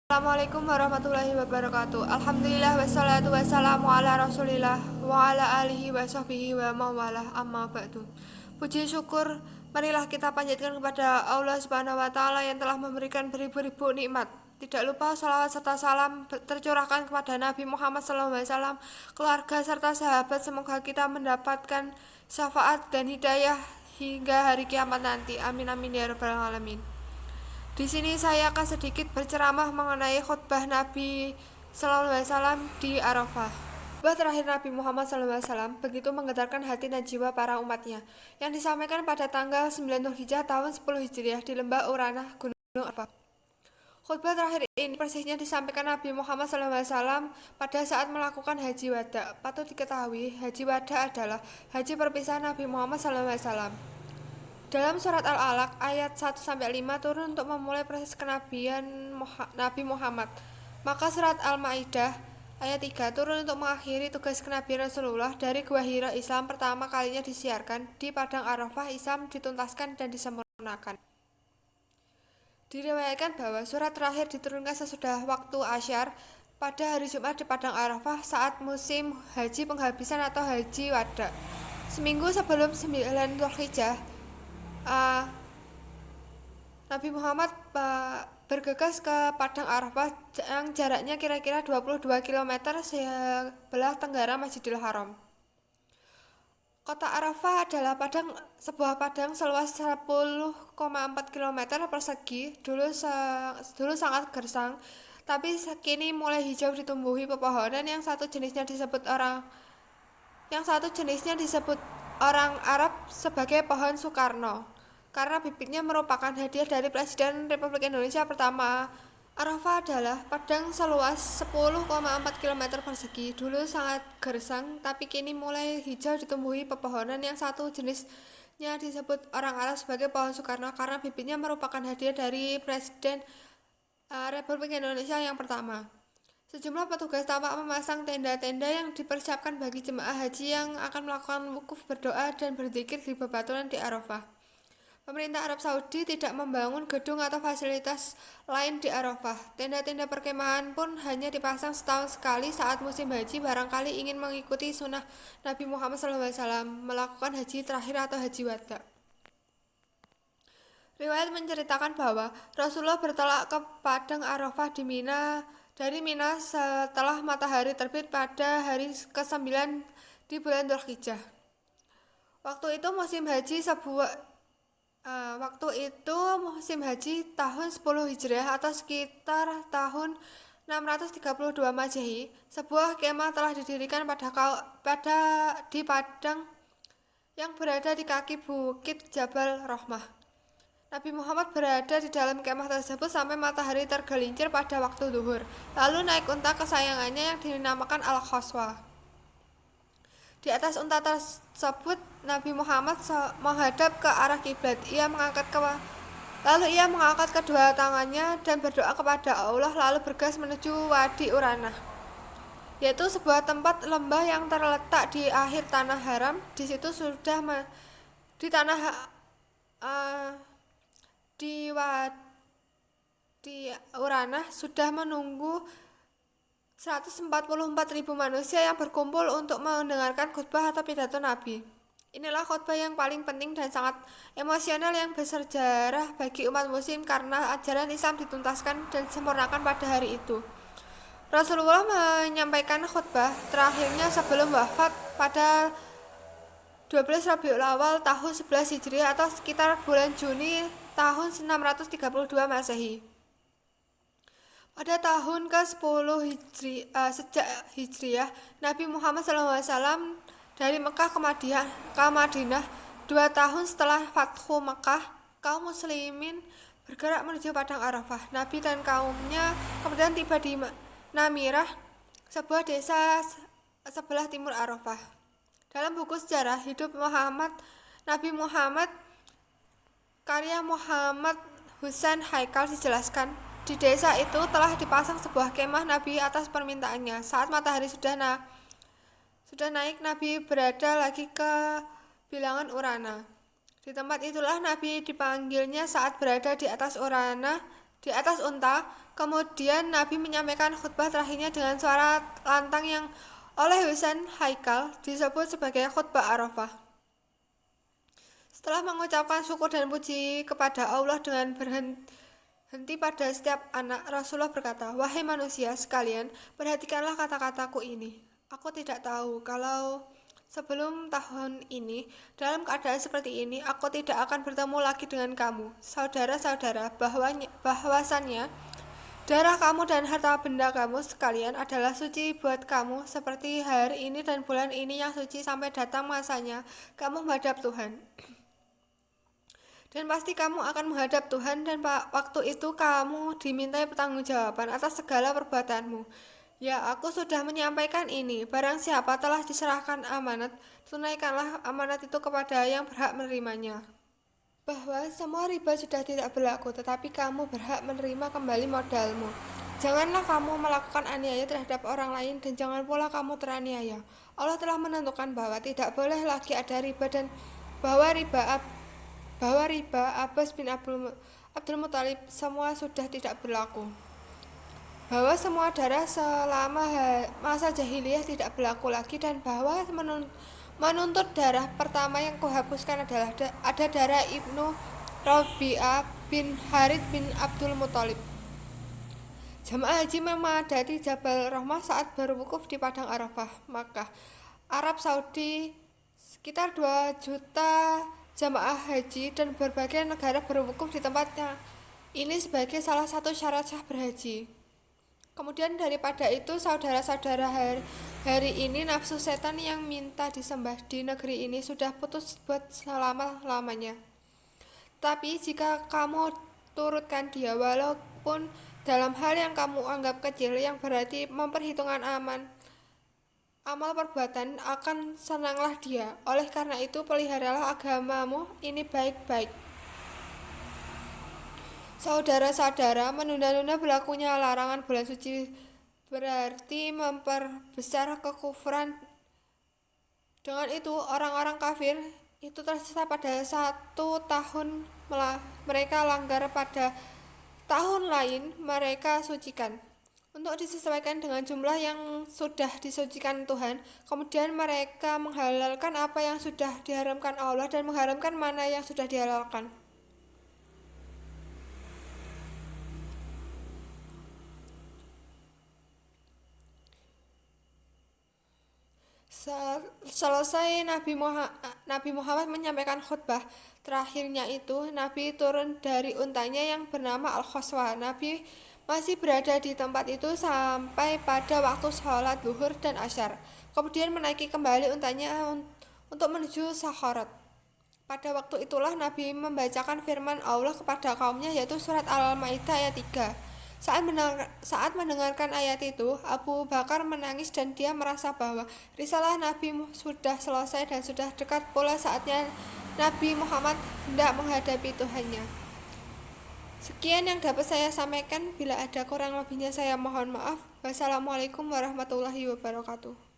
Assalamualaikum warahmatullahi wabarakatuh. Alhamdulillah wassalatu wassalamu ala rasulillah wa ala alihi wa sahbihi wa mawalah amma ba'du. Puji syukur marilah kita panjatkan kepada Allah subhanahu wa ta'ala yang telah memberikan beribu-ribu nikmat. Tidak lupa salawat serta salam tercurahkan kepada Nabi Muhammad SAW, keluarga serta sahabat. Semoga kita mendapatkan syafaat dan hidayah hingga hari kiamat nanti. Amin amin ya rabbal alamin. Di sini saya akan sedikit berceramah mengenai khutbah Nabi Sallallahu Alaihi Wasallam di Arafah. Khutbah terakhir Nabi Muhammad SAW begitu menggetarkan hati dan jiwa para umatnya, yang disampaikan pada tanggal 9 Dzulhijjah tahun 10 Hijriah di lembah Uranah, Gunung Arafah. Khutbah terakhir ini persisnya disampaikan Nabi Muhammad SAW pada saat melakukan haji wada. Patut diketahui, haji wada adalah haji perpisahan Nabi Muhammad SAW. Dalam surat Al-Alaq ayat 1-5 turun untuk memulai proses kenabian Nabi Muhammad. Maka surat Al-Maidah ayat 3 turun untuk mengakhiri tugas kenabian Rasulullah. Dari Gua Hira, Islam pertama kalinya disiarkan. Di Padang Arafah, Islam dituntaskan dan disempurnakan. Diriwayatkan bahwa surat terakhir diturunkan sesudah waktu Asyar pada hari Jumat di Padang Arafah saat musim haji penghabisan atau haji wada. Seminggu sebelum 9 Dzulhijjah, Nabi Muhammad bergegas ke Padang Arafah yang jaraknya kira-kira 22 km sebelah tenggara Masjidil Haram. Kota Arafah adalah sebuah padang seluas 10,4 km persegi. Dulu sangat gersang, tapi kini mulai hijau ditumbuhi pepohonan yang satu jenisnya disebut orang Arab sebagai pohon Soekarno, karena bibitnya merupakan hadiah dari Presiden Republik Indonesia pertama. Arafah adalah padang seluas 10,4 km persegi. Dulu sangat gersang, tapi kini mulai hijau ditumbuhi pepohonan yang satu jenisnya disebut orang Arab sebagai pohon Soekarno, karena bibitnya merupakan hadiah dari Presiden Republik Indonesia yang pertama. Sejumlah petugas tampak memasang tenda-tenda yang dipersiapkan bagi jemaah haji yang akan melakukan wukuf, berdoa, dan berzikir di bebatuan di Arafah. Pemerintah Arab Saudi tidak membangun gedung atau fasilitas lain di Arafah. Tenda-tenda perkemahan pun hanya dipasang setahun sekali saat musim haji, barangkali ingin mengikuti sunnah Nabi Muhammad SAW melakukan haji terakhir atau haji wada. Riwayat menceritakan bahwa Rasulullah bertolak ke Padang Arafah dari Mina setelah matahari terbit pada hari ke-9 di bulan Dzulhijjah. Waktu itu musim haji tahun 10 Hijriah atau sekitar tahun 632 Masehi. Sebuah kemah telah didirikan di padang yang berada di kaki bukit Jabal Rahmah. Nabi Muhammad berada di dalam kemah tersebut sampai matahari tergelincir pada waktu zuhur, lalu naik unta kesayangannya yang dinamakan Al-Khoswa. Di atas unta tersebut, Nabi Muhammad menghadap ke arah kiblat. Lalu ia mengangkat kedua tangannya dan berdoa kepada Allah, lalu bergegas menuju Wadi Uranah, yaitu sebuah tempat lembah yang terletak di akhir tanah haram. Di situ di Wadi Uranah sudah menunggu 144.000 manusia yang berkumpul untuk mendengarkan khutbah atau pidato Nabi. Inilah khutbah yang paling penting dan sangat emosional yang bersejarah bagi umat muslim karena ajaran Islam dituntaskan dan disempurnakan pada hari itu. Rasulullah menyampaikan khutbah terakhirnya sebelum wafat pada 12 Rabiul Awal tahun 11 Hijriah atau sekitar bulan Juni tahun 632 Masehi. Pada tahun ke-10 sejak Hijriah, Nabi Muhammad SAW dari Mekah ke Madinah. 2 tahun setelah Fathu Mekah, kaum muslimin bergerak menuju Padang Arafah. Nabi dan kaumnya kemudian tiba di Namirah, sebuah desa sebelah timur Arafah. Dalam buku sejarah hidup Nabi Muhammad karya Muhammad Husain Haikal dijelaskan, di desa itu telah dipasang sebuah kemah Nabi atas permintaannya. Saat matahari sudah naik, Nabi berada lagi ke bilangan Urana. Di tempat itulah Nabi dipanggilnya saat berada di atas Urana di atas unta. Kemudian Nabi menyampaikan khutbah terakhirnya dengan suara lantang yang oleh Husain Haikal disebut sebagai khutbah Arafah. Setelah mengucapkan syukur dan puji kepada Allah dengan berhenti pada setiap anak, Rasulullah berkata, "Wahai manusia sekalian, perhatikanlah kata-kataku ini. Aku tidak tahu kalau sebelum tahun ini, dalam keadaan seperti ini, aku tidak akan bertemu lagi dengan kamu, saudara-saudara, bahwasannya darah kamu dan harta benda kamu sekalian adalah suci buat kamu, seperti hari ini dan bulan ini yang suci sampai datang masanya kamu menghadap Tuhan. Dan pasti kamu akan menghadap Tuhan, dan waktu itu kamu dimintai pertanggungjawaban atas segala perbuatanmu. Ya, aku sudah menyampaikan ini. Barang siapa telah diserahkan amanat, tunaikanlah amanat itu kepada yang berhak menerimanya. Bahwa semua riba sudah tidak berlaku, tetapi kamu berhak menerima kembali modalmu. Janganlah kamu melakukan aniaya terhadap orang lain, dan jangan pula kamu teraniaya. Allah telah menentukan bahwa tidak boleh lagi ada riba, dan bahwa riba Abbas bin Abdul Muthalib semua sudah tidak berlaku. Bahwa semua darah selama masa jahiliyah tidak berlaku lagi, dan bahwa menuntut darah pertama yang kuhapuskan adalah ada darah Ibnu Rabi'ah bin Harith bin Abdul Muthalib. Jamaah haji memadati Jabal Rahmah saat berwukuf di Padang Arafah, Makkah, Arab Saudi. Sekitar 2 juta jamaah haji dan berbagai negara berwukuf di tempatnya ini sebagai salah satu syarat sah berhaji. Kemudian daripada itu, saudara-saudara, hari ini nafsu setan yang minta disembah di negeri ini sudah putus buat selama-lamanya. Tapi jika kamu turutkan dia, walaupun dalam hal yang kamu anggap kecil, yang berarti memperhitungkan amal perbuatan, akan senanglah dia. Oleh karena itu, peliharalah agamamu ini baik-baik. Saudara-saudara, menunda-nunda berlakunya larangan bulan suci berarti memperbesar kekufuran. Dengan itu, orang-orang kafir itu tersisa pada 1 tahun mereka langgar, pada tahun lain mereka sucikan untuk disesuaikan dengan jumlah yang sudah disucikan Tuhan. Kemudian mereka menghalalkan apa yang sudah diharamkan Allah dan mengharamkan mana yang sudah dihalalkan. Selesai Nabi Muhammad menyampaikan khutbah terakhirnya itu, Nabi turun dari untanya yang bernama Al-Khoswa. Nabi masih berada di tempat itu sampai pada waktu sholat zuhur dan asyar. Kemudian menaiki kembali untanya untuk menuju Sakharat. Pada waktu itulah Nabi membacakan firman Allah kepada kaumnya, yaitu surat Al-Maidah ayat 3. Saat mendengarkan ayat itu, Abu Bakar menangis dan dia merasa bahwa risalah Nabi sudah selesai dan sudah dekat pula saatnya Nabi Muhammad hendak menghadapi Tuhannya. Sekian yang dapat saya sampaikan. Bila ada kurang lebihnya saya mohon maaf. Wassalamualaikum warahmatullahi wabarakatuh.